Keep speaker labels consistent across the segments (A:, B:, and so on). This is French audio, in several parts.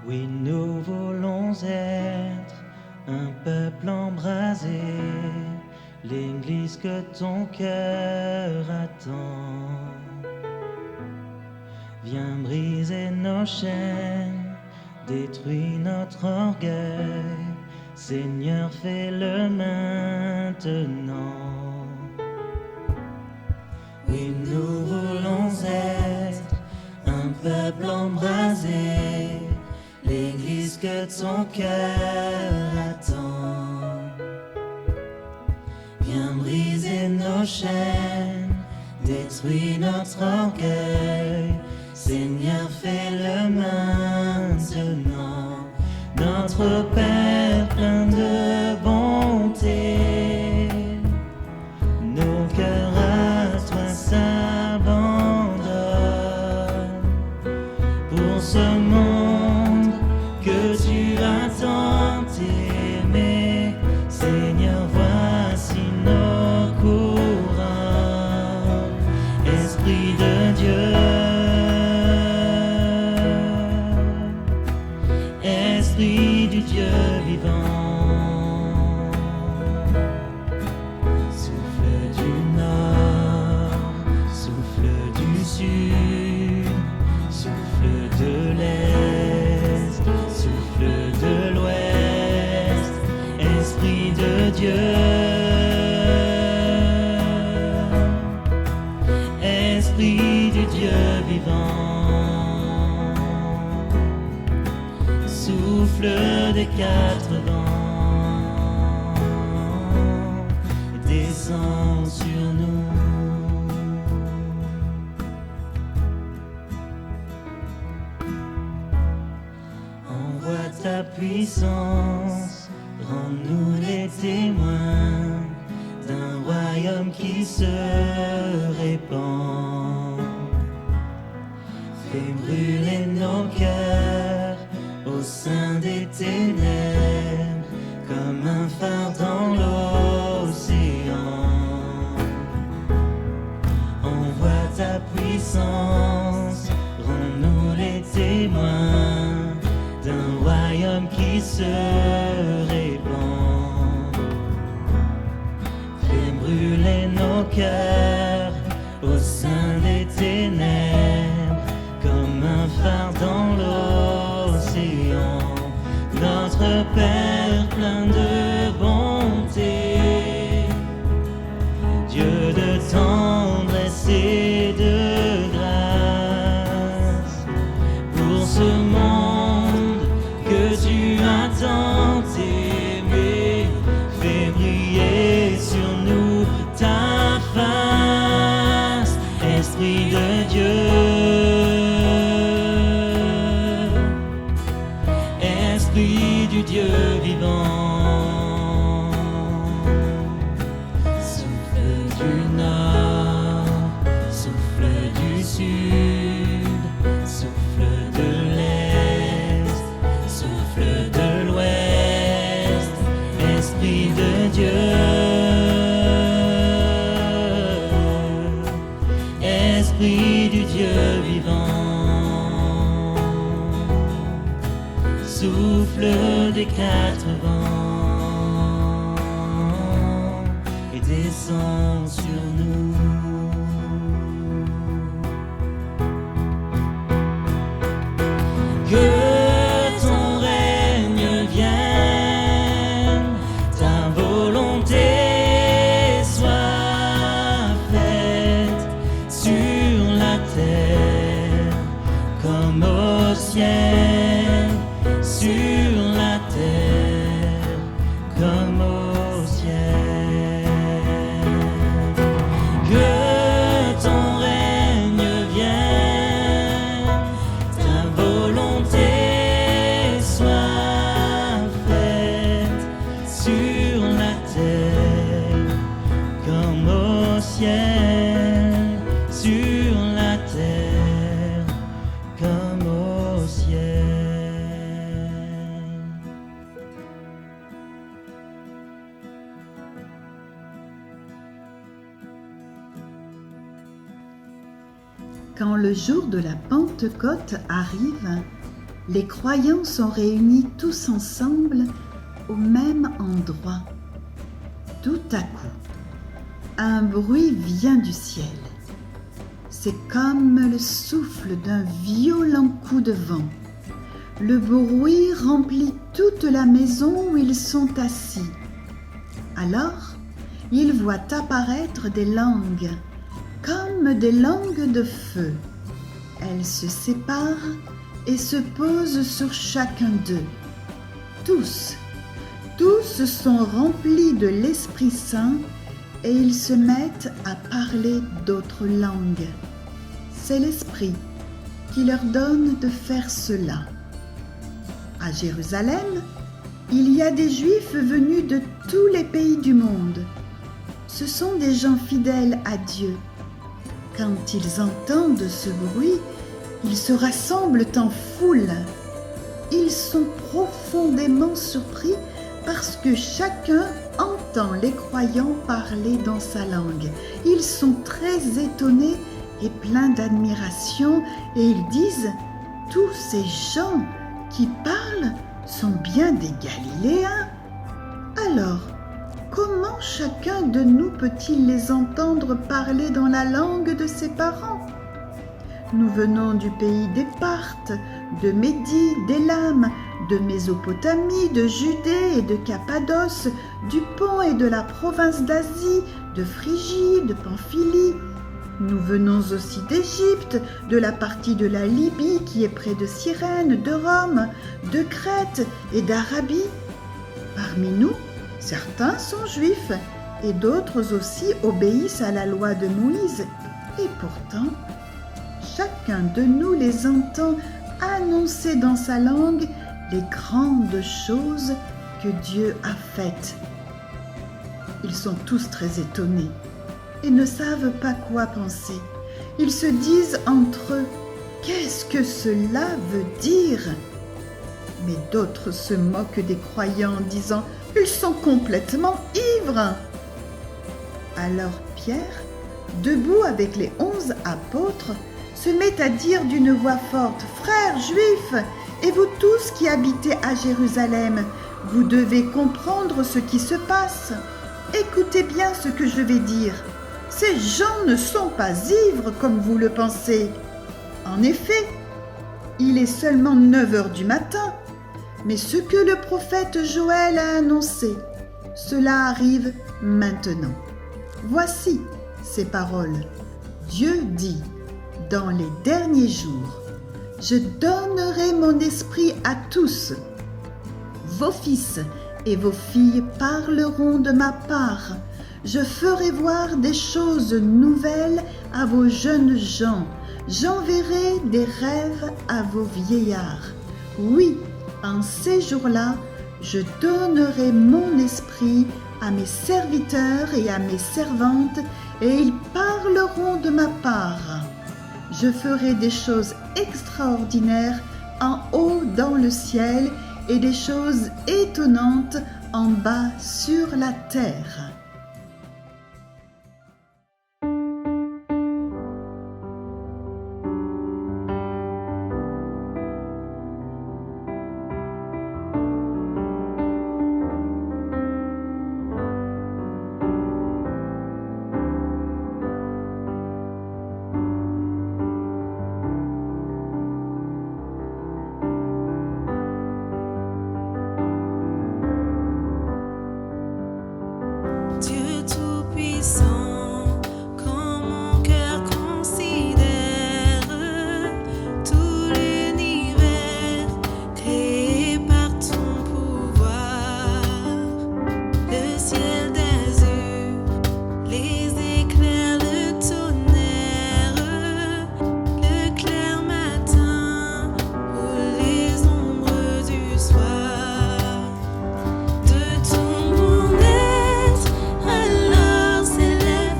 A: Oui, nous voulons être un peuple embrasé, l'Église que ton cœur attend. Viens briser nos chaînes, détruis notre orgueil, Seigneur, fais-le maintenant. Oui, nous voulons être un peuple embrasé, l'Église que ton cœur attend. Viens briser nos chaînes, détruis notre orgueil, Seigneur, fais-le maintenant. Notre Père plein de bonté, nos cœurs à toi s'abandonnent. Pour ce monde que tu as tant aimé, Seigneur, voici nos couronnes. Esprit de Dieu, Esprit du Dieu vivant, souffle du nord, souffle du sud, souffle de l'est, souffle de l'ouest, Esprit de Dieu, Esprit du Dieu vivant. Souffle des quatre vents, descends sur nous. Envoie ta puissance, rends-nous les témoins d'un royaume qui se répand. Fais brûler nos cœurs au sein des ténèbres, comme un phare dans l'océan. Envoie ta puissance, rends-nous les témoins d'un royaume qui se répand. Fais brûler nos cœurs au sein des ténèbres, comme un phare dans l'océan. Notre Père plein de bonté, Dieu de tendresse et de grâce, pour ce monde que tu as tant aimé, fais briller sur nous ta face, Esprit de Dieu, Esprit du Dieu vivant. Souffle du nord, souffle du sud, souffle de l'est, souffle de l'ouest, Esprit de Dieu, Esprit du Dieu vivant. Souffle des quatre vents et descends sur nous. Que ton règne vienne, ta volonté soit faite sur la terre comme au ciel, sur la terre comme au ciel. Que ton règne vienne, ta volonté soit faite sur la terre comme au ciel, sur la terre comme au ciel.
B: Quand le jour de la Pentecôte arrive, les croyants sont réunis tous ensemble au même endroit. Tout à coup, un bruit vient du ciel. C'est comme le souffle d'un violent coup de vent. Le bruit remplit toute la maison où ils sont assis. Alors, ils voient apparaître des langues, comme des langues de feu. Elles se séparent et se posent sur chacun d'eux. Tous sont remplis de l'Esprit Saint et ils se mettent à parler d'autres langues. C'est l'Esprit qui leur donne de faire cela. À Jérusalem, il y a des Juifs venus de tous les pays du monde. Ce sont des gens fidèles à Dieu. Quand ils entendent ce bruit, ils se rassemblent en foule. Ils sont profondément surpris parce que chacun entend les croyants parler dans sa langue. Ils sont très étonnés et pleins d'admiration et ils disent « Tous ces gens qui parlent sont bien des Galiléens. Alors, comment chacun de nous peut-il les entendre parler dans la langue de ses parents ? Nous venons du pays des Parthes, de Médie, d'Élam, de Mésopotamie, de Judée et de Cappadoce, du Pont et de la province d'Asie, de Phrygie, de Pamphylie. Nous venons aussi d'Égypte, de la partie de la Libye qui est près de Cyrène, de Rome, de Crète et d'Arabie. Parmi nous, certains sont juifs et d'autres aussi obéissent à la loi de Moïse. Et pourtant, chacun de nous les entend annoncer dans sa langue les grandes choses que Dieu a faites. Ils sont tous très étonnés et ne savent pas quoi penser. Ils se disent entre eux, « Qu'est-ce que cela veut dire ?» Mais d'autres se moquent des croyants en disant, « Ils sont complètement ivres !» Alors Pierre, debout avec les 11 apôtres, se met à dire d'une voix forte, « Frères juifs, et vous tous qui habitez à Jérusalem, vous devez comprendre ce qui se passe. Écoutez bien ce que je vais dire. Ces gens ne sont pas ivres comme vous le pensez. En effet, il est seulement 9 heures du matin, mais ce que le prophète Joël a annoncé, cela arrive maintenant. Voici ces paroles. Dieu dit, dans les derniers jours, je donnerai mon esprit à tous. Vos fils et vos filles parleront de ma part. Je ferai voir des choses nouvelles à vos jeunes gens. J'enverrai des rêves à vos vieillards. Oui, en ces jours-là, je donnerai mon esprit à mes serviteurs et à mes servantes, et ils parleront de ma part. Je ferai des choses extraordinaires en haut dans le ciel et des choses étonnantes en bas sur la terre.
C: Dieu Tout-Puissant, quand mon cœur considère tout l'univers créé par ton pouvoir, le ciel d'azur, les éclairs, le tonnerre, le clair matin ou les ombres du soir, de tout mon être. Alors s'élève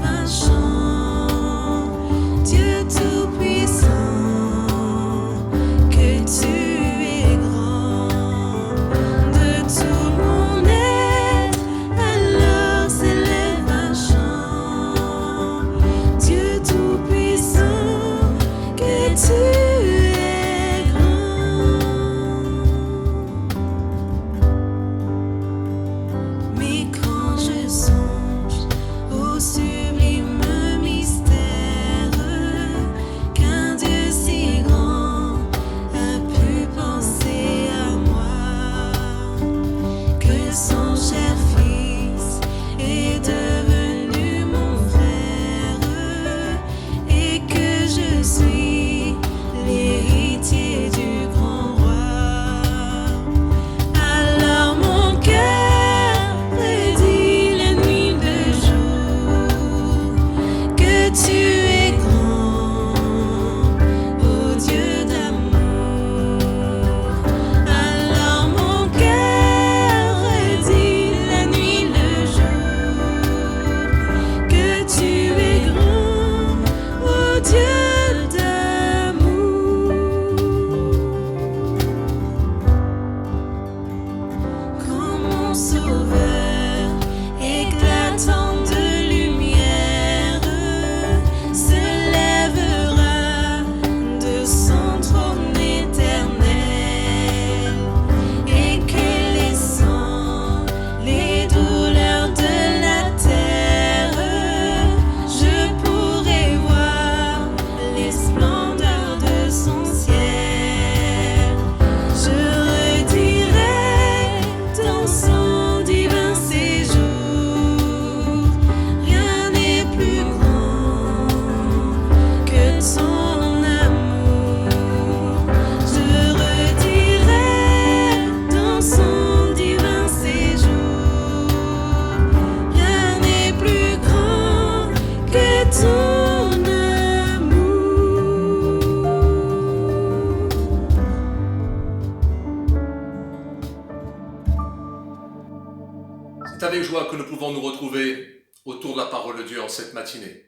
D: que nous pouvons nous retrouver autour de la parole de Dieu en cette matinée.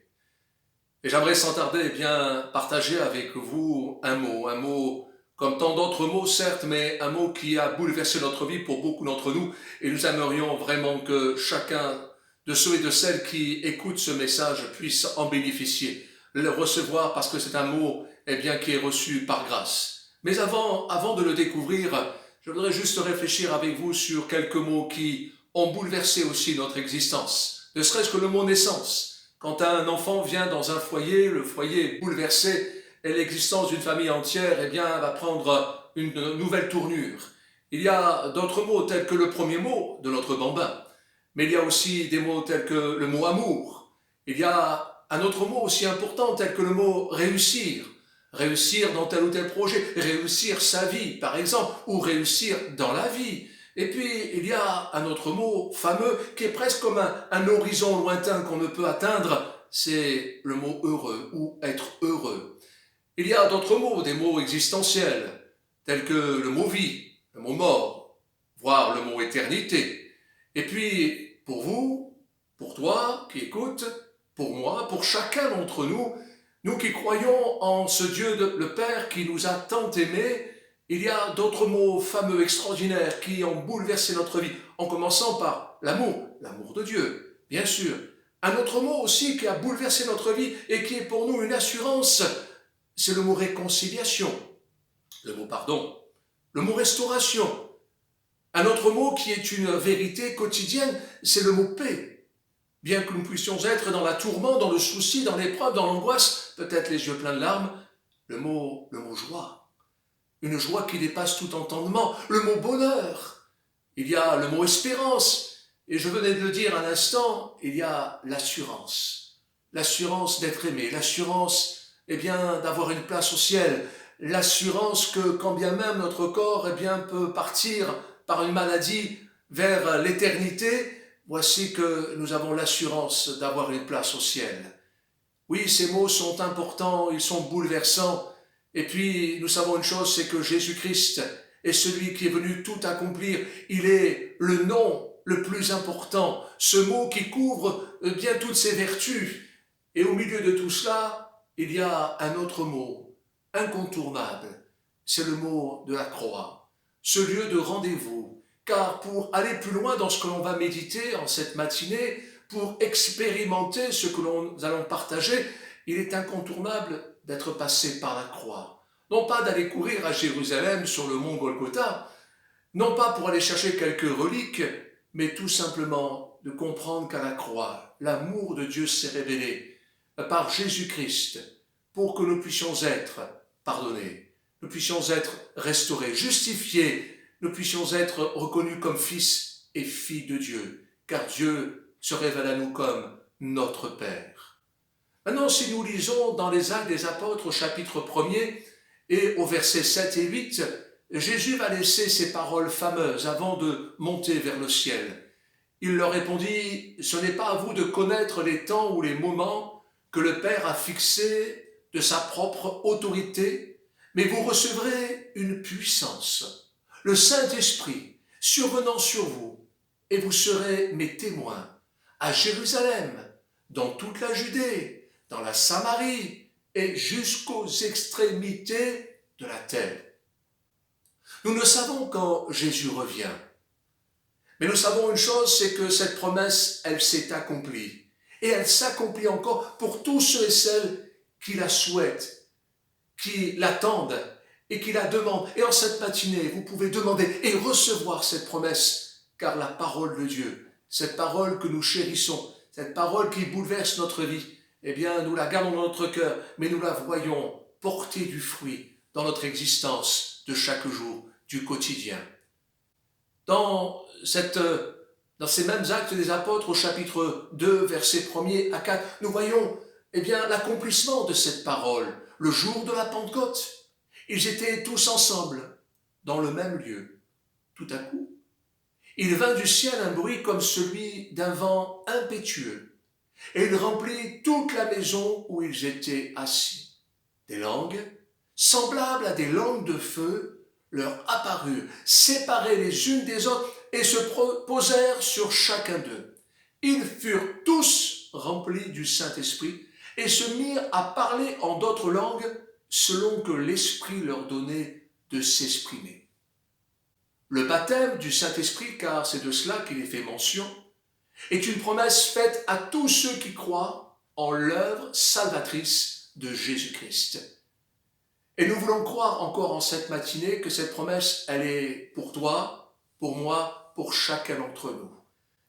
D: Et j'aimerais sans tarder partager avec vous un mot comme tant d'autres mots certes, mais un mot qui a bouleversé notre vie pour beaucoup d'entre nous. Et nous aimerions vraiment que chacun de ceux et de celles qui écoutent ce message puisse en bénéficier, le recevoir parce que c'est un mot qui est reçu par grâce. Mais avant de le découvrir, je voudrais juste réfléchir avec vous sur quelques mots qui ont bouleversé aussi notre existence. Ne serait-ce que le mot naissance. Quand un enfant vient dans un foyer, le foyer est bouleversé et l'existence d'une famille entière va prendre une nouvelle tournure. Il y a d'autres mots tels que le premier mot de notre bambin, mais il y a aussi des mots tels que le mot amour. Il y a un autre mot aussi important tel que le mot réussir. Réussir dans tel ou tel projet, réussir sa vie par exemple, ou réussir dans la vie. Et puis il y a un autre mot fameux qui est presque comme un horizon lointain qu'on ne peut atteindre, c'est le mot heureux ou être heureux. Il y a d'autres mots, des mots existentiels, tels que le mot vie, le mot mort, voire le mot éternité. Et puis pour vous, pour toi qui écoutes, pour moi, pour chacun d'entre nous, nous qui croyons en ce Dieu, le Père qui nous a tant aimés, il y a d'autres mots fameux, extraordinaires, qui ont bouleversé notre vie, en commençant par l'amour de Dieu, bien sûr. Un autre mot aussi qui a bouleversé notre vie et qui est pour nous une assurance, c'est le mot réconciliation, le mot pardon, le mot restauration. Un autre mot qui est une vérité quotidienne, c'est le mot paix. Bien que nous puissions être dans la tourmente, dans le souci, dans l'épreuve, dans l'angoisse, peut-être les yeux pleins de larmes, le mot joie. Une joie qui dépasse tout entendement. Le mot bonheur. Il y a le mot espérance. Et je venais de le dire un instant, il y a l'assurance. L'assurance d'être aimé. L'assurance, d'avoir une place au ciel. L'assurance que quand bien même notre corps, peut partir par une maladie vers l'éternité, voici que nous avons l'assurance d'avoir une place au ciel. Oui, ces mots sont importants, ils sont bouleversants. Et puis, nous savons une chose, c'est que Jésus-Christ est celui qui est venu tout accomplir. Il est le nom le plus important, ce mot qui couvre toutes ses vertus. Et au milieu de tout cela, il y a un autre mot, incontournable. C'est le mot de la croix, ce lieu de rendez-vous. Car pour aller plus loin dans ce que l'on va méditer en cette matinée, pour expérimenter ce que nous allons partager, il est incontournable d'être passé par la croix. Non pas d'aller courir à Jérusalem sur le mont Golgotha, non pas pour aller chercher quelques reliques, mais tout simplement de comprendre qu'à la croix, l'amour de Dieu s'est révélé par Jésus-Christ pour que nous puissions être pardonnés, nous puissions être restaurés, justifiés, nous puissions être reconnus comme fils et filles de Dieu, car Dieu se révèle à nous comme notre Père. Maintenant, si nous lisons dans les Actes des Apôtres au chapitre 1er et au versets 7 et 8, Jésus va laisser ces paroles fameuses avant de monter vers le ciel. Il leur répondit « Ce n'est pas à vous de connaître les temps ou les moments que le Père a fixés de sa propre autorité, mais vous recevrez une puissance. Le Saint-Esprit survenant sur vous, et vous serez mes témoins à Jérusalem, dans toute la Judée, dans la Samarie et jusqu'aux extrémités de la terre. » Nous ne savons quand Jésus revient, mais nous savons une chose, c'est que cette promesse, elle s'est accomplie. Et elle s'accomplit encore pour tous ceux et celles qui la souhaitent, qui l'attendent, et qui la demande. Et en cette matinée, vous pouvez demander et recevoir cette promesse, car la parole de Dieu, cette parole que nous chérissons, cette parole qui bouleverse notre vie, nous la gardons dans notre cœur, mais nous la voyons porter du fruit dans notre existence de chaque jour, du quotidien. Dans ces mêmes Actes des Apôtres, au chapitre 2, versets 1er à 4, nous voyons l'accomplissement de cette parole, le jour de la Pentecôte. Ils étaient tous ensemble, dans le même lieu. Tout à coup, il vint du ciel un bruit comme celui d'un vent impétueux, et il remplit toute la maison où ils étaient assis. Des langues, semblables à des langues de feu, leur apparurent, séparées les unes des autres, et se posèrent sur chacun d'eux. ils furent tous remplis du Saint-Esprit et se mirent à parler en d'autres langues selon que l'Esprit leur donnait de s'exprimer. Le baptême du Saint-Esprit, car c'est de cela qu'il est fait mention, est une promesse faite à tous ceux qui croient en l'œuvre salvatrice de Jésus-Christ. Et nous voulons croire encore en cette matinée que cette promesse, elle est pour toi, pour moi, pour chacun d'entre nous.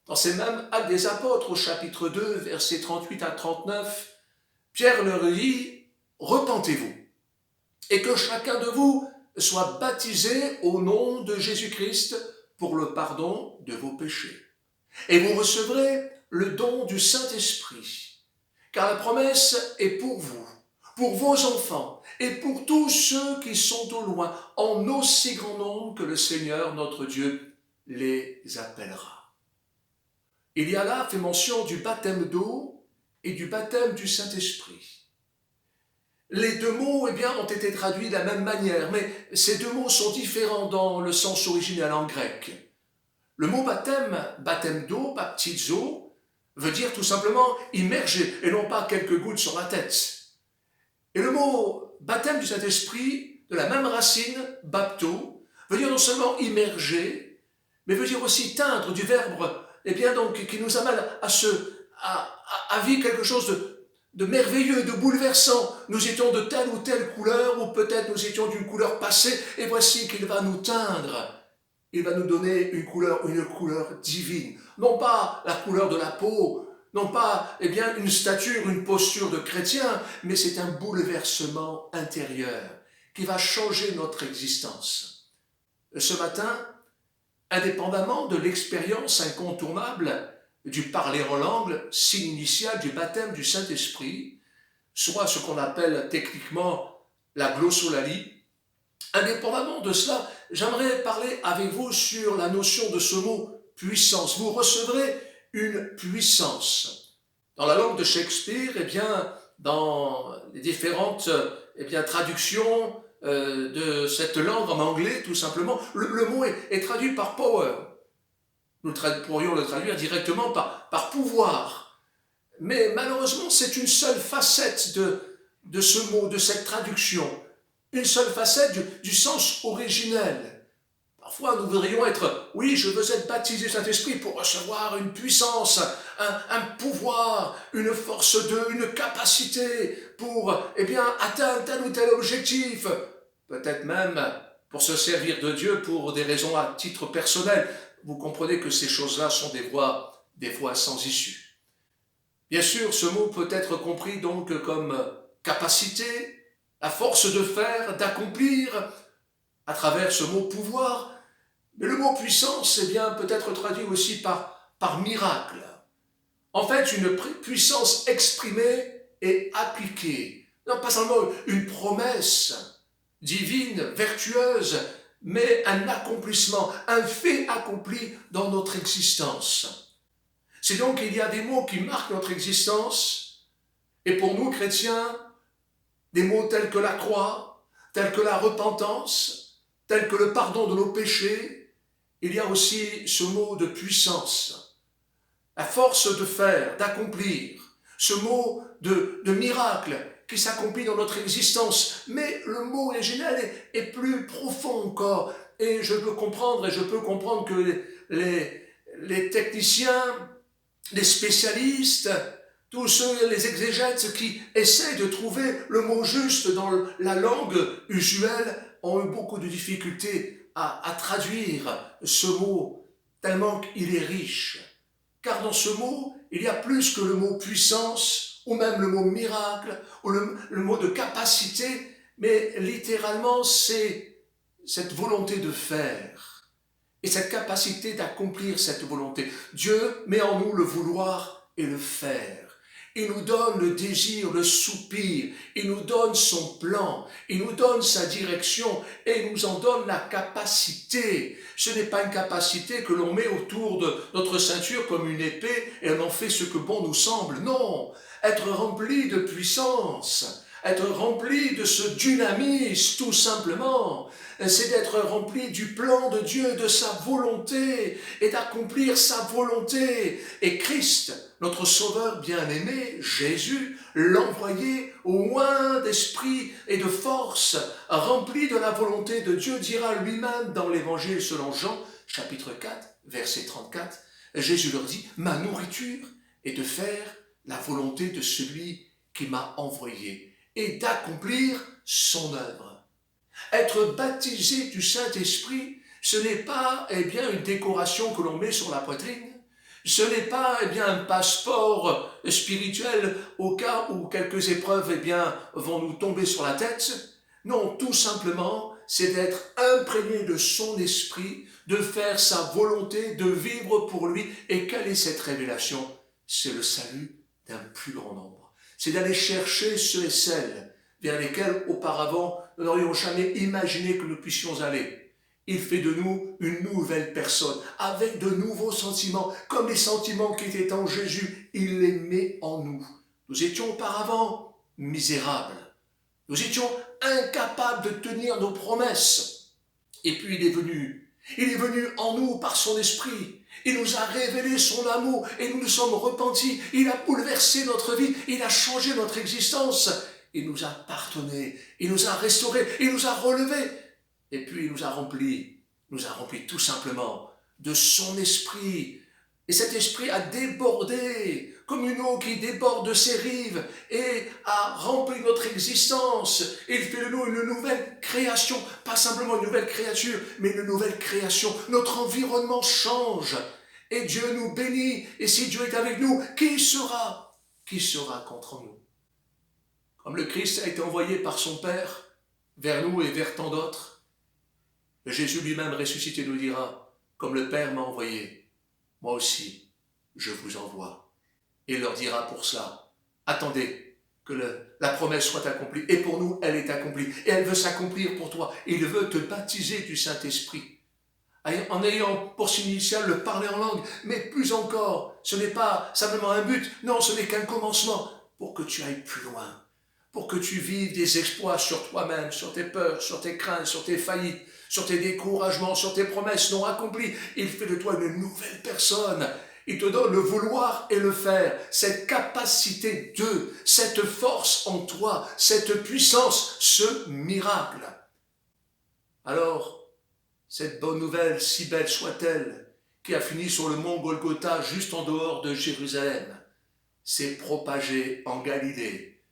D: Dans ces mêmes Actes des Apôtres, au chapitre 2, versets 38 à 39, Pierre leur dit « Repentez-vous, et que chacun de vous soit baptisé au nom de Jésus-Christ pour le pardon de vos péchés. Et vous recevrez le don du Saint-Esprit, car la promesse est pour vous, pour vos enfants, et pour tous ceux qui sont au loin, en aussi grand nombre que le Seigneur, notre Dieu, les appellera. » Il y a là fait mention du baptême d'eau et du baptême du Saint-Esprit. Les deux mots ont été traduits de la même manière, mais ces deux mots sont différents dans le sens original en grec. Le mot baptême, baptême d'eau, baptizo, veut dire tout simplement immerger, et non pas quelques gouttes sur la tête. Et le mot baptême du Saint-Esprit, de la même racine, bapto, veut dire non seulement immerger, mais veut dire aussi teindre, du verbe qui nous amène à vivre quelque chose de merveilleux, de bouleversant. Nous étions de telle ou telle couleur, ou peut-être nous étions d'une couleur passée, et voici qu'il va nous teindre. Il va nous donner une couleur divine. Non pas la couleur de la peau, non pas une stature, une posture de chrétien, mais c'est un bouleversement intérieur qui va changer notre existence. Ce matin, indépendamment de l'expérience incontournable du parler en langue, signe initial du baptême du Saint-Esprit, soit ce qu'on appelle techniquement la glossolalie, indépendamment de cela, j'aimerais parler avec vous sur la notion de ce mot puissance. Vous recevrez une puissance. Dans la langue de Shakespeare, dans les différentes traductions de cette langue en anglais, tout simplement, le mot est traduit par power. Nous pourrions le traduire directement par pouvoir. Mais malheureusement, c'est une seule facette de ce mot, de cette traduction. Une seule facette du sens originel. Parfois, nous voudrions être, oui, je veux être baptisé Saint-Esprit pour recevoir une puissance, un pouvoir, une force une capacité pour, atteindre tel ou tel objectif. Peut-être même pour se servir de Dieu pour des raisons à titre personnel. Vous comprenez que ces choses-là sont des fois sans issue. Bien sûr, ce mot peut être compris donc comme capacité, la force de faire, d'accomplir, à travers ce mot pouvoir. Mais le mot puissance, peut être traduit aussi par miracle. En fait, une puissance exprimée et appliquée. Non pas seulement une promesse divine, vertueuse, mais un accomplissement, un fait accompli dans notre existence. C'est donc qu'il y a des mots qui marquent notre existence, et pour nous chrétiens, des mots tels que la croix, tels que la repentance, tels que le pardon de nos péchés. Il y a aussi ce mot de puissance, la force de faire, d'accomplir, ce mot de miracle qui s'accomplit dans notre existence. Mais le mot original est plus profond encore. Et je peux comprendre que les techniciens, les spécialistes, tous ceux, les exégètes qui essaient de trouver le mot juste dans la langue usuelle ont eu beaucoup de difficultés à traduire ce mot, tellement qu'il est riche. Car dans ce mot, il y a plus que le mot puissance, ou même le mot miracle, ou le mot de capacité, mais littéralement c'est cette volonté de faire, et cette capacité d'accomplir cette volonté. Dieu met en nous le vouloir et le faire. Il nous donne le désir, le soupir, il nous donne son plan, il nous donne sa direction et il nous en donne la capacité. Ce n'est pas une capacité que l'on met autour de notre ceinture comme une épée et on en fait ce que bon nous semble. Non, être rempli de puissance, être rempli de ce dynamisme, tout simplement. C'est d'être rempli du plan de Dieu, de sa volonté, et d'accomplir sa volonté. Et Christ, notre Sauveur bien-aimé, Jésus, l'envoyé au loin d'esprit et de force, rempli de la volonté de Dieu, dira lui-même dans l'Évangile selon Jean, chapitre 4, verset 34, Jésus leur dit, « Ma nourriture est de faire la volonté de celui qui m'a envoyé et d'accomplir son œuvre. » Être baptisé du Saint-Esprit, ce n'est pas une décoration que l'on met sur la poitrine, ce n'est pas un passeport spirituel au cas où quelques épreuves vont nous tomber sur la tête. Non, tout simplement, c'est d'être imprégné de son esprit, de faire sa volonté, de vivre pour lui. Et quelle est cette révélation? C'est le salut d'un plus grand nombre. C'est d'aller chercher ceux et celles vers lesquels auparavant nous n'aurions jamais imaginé que nous puissions aller. Il fait de nous une nouvelle personne, avec de nouveaux sentiments, comme les sentiments qui étaient en Jésus, il les met en nous. Nous étions auparavant misérables, nous étions incapables de tenir nos promesses. Et puis il est venu en nous par son esprit. Il nous a révélé son amour et nous nous sommes repentis. Il a bouleversé notre vie, il a changé notre existence. Il nous a pardonné, il nous a restaurés, il nous a relevés. Et puis il nous a remplis tout simplement de son esprit. Et cet esprit a débordé comme une eau qui déborde de ses rives et a rempli notre existence. Il fait de nous une nouvelle création, pas simplement une nouvelle créature, mais une nouvelle création. Notre environnement change et Dieu nous bénit. Et si Dieu est avec nous, qui sera contre nous? Comme le Christ a été envoyé par son Père vers nous et vers tant d'autres, Jésus lui-même ressuscité nous dira, comme le Père m'a envoyé, moi aussi, je vous envoie. Et il leur dira pour cela, attendez que la promesse soit accomplie. Et pour nous, elle est accomplie. Et elle veut s'accomplir pour toi. Il veut te baptiser du Saint-Esprit. En ayant pour signe initial le parler en langue. Mais plus encore, ce n'est pas simplement un but. Non, ce n'est qu'un commencement pour que tu ailles plus loin. Pour que tu vives des exploits sur toi-même, sur tes peurs, sur tes craintes, sur tes faillites, sur tes découragements, sur tes promesses non accomplies. Il fait de toi une nouvelle personne. Il te donne le vouloir et le faire, cette capacité cette force en toi, cette puissance, ce miracle. Alors, cette bonne nouvelle, si belle soit-elle, qui a fini sur le mont Golgotha, juste en dehors de Jérusalem, s'est propagée en Galilée.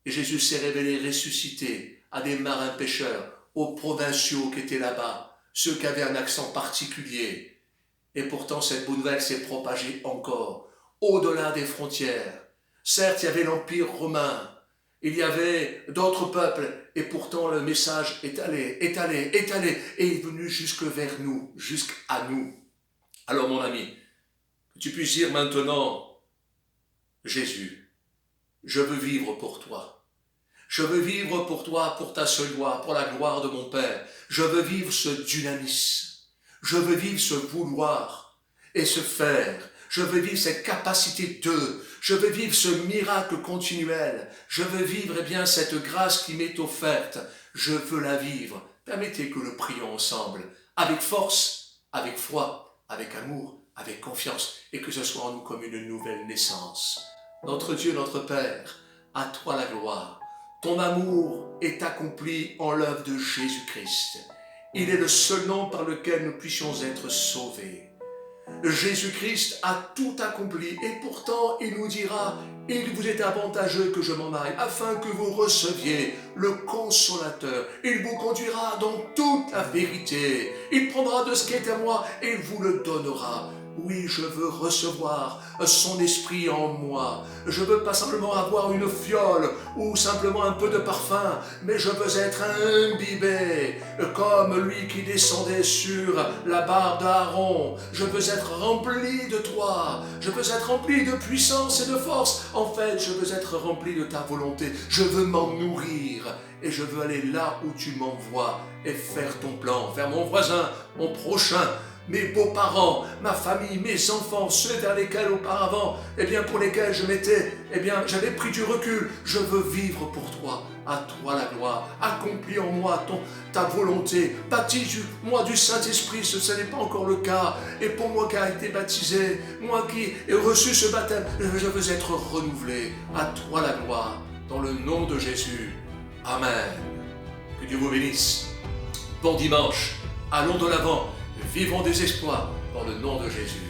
D: Et Jésus s'est révélé ressuscité à des marins pêcheurs, aux provinciaux qui étaient là-bas, ceux qui avaient un accent particulier. Et pourtant, cette bonne nouvelle s'est propagée encore, au-delà des frontières. Certes, il y avait l'Empire romain, il y avait d'autres peuples, et pourtant le message est allé, et est venu jusque vers nous, jusqu'à nous. Alors mon ami, que tu puisses dire maintenant, Jésus, je veux vivre pour toi. Je veux vivre pour toi, pour ta seule gloire, pour la gloire de mon Père. Je veux vivre ce dynamisme. Je veux vivre ce vouloir et ce faire. Je veux vivre cette capacité je veux vivre ce miracle continuel. Je veux vivre cette grâce qui m'est offerte. Je veux la vivre. Permettez que nous prions ensemble, avec force, avec foi, avec amour, avec confiance, et que ce soit en nous comme une nouvelle naissance. Notre Dieu, notre Père, à toi la gloire. Ton amour est accompli en l'œuvre de Jésus-Christ. Il est le seul nom par lequel nous puissions être sauvés. Jésus-Christ a tout accompli et pourtant il nous dira « Il vous est avantageux que je m'en aille afin que vous receviez le Consolateur. Il vous conduira dans toute la vérité. Il prendra de ce qui est à moi et il vous le donnera. » Oui, je veux recevoir son esprit en moi. Je veux pas simplement avoir une fiole ou simplement un peu de parfum, mais je veux être imbibé comme lui qui descendait sur la barbe d'Aaron. Je veux être rempli de toi. Je veux être rempli de puissance et de force. En fait, je veux être rempli de ta volonté. Je veux m'en nourrir et je veux aller là où tu m'envoies et faire ton plan, faire mon voisin, mon prochain, mes beaux-parents, ma famille, mes enfants, ceux vers lesquels auparavant, pour lesquels j'avais pris du recul. Je veux vivre pour toi. À toi la gloire. Accomplis en moi ta volonté. Baptise-moi du Saint-Esprit, ce n'est pas encore le cas. Et pour moi qui a été baptisé, moi qui ai reçu ce baptême, je veux être renouvelé. À toi la gloire. Dans le nom de Jésus. Amen. Que Dieu vous bénisse. Bon dimanche. Allons de l'avant. Vivons des exploits dans le nom de Jésus.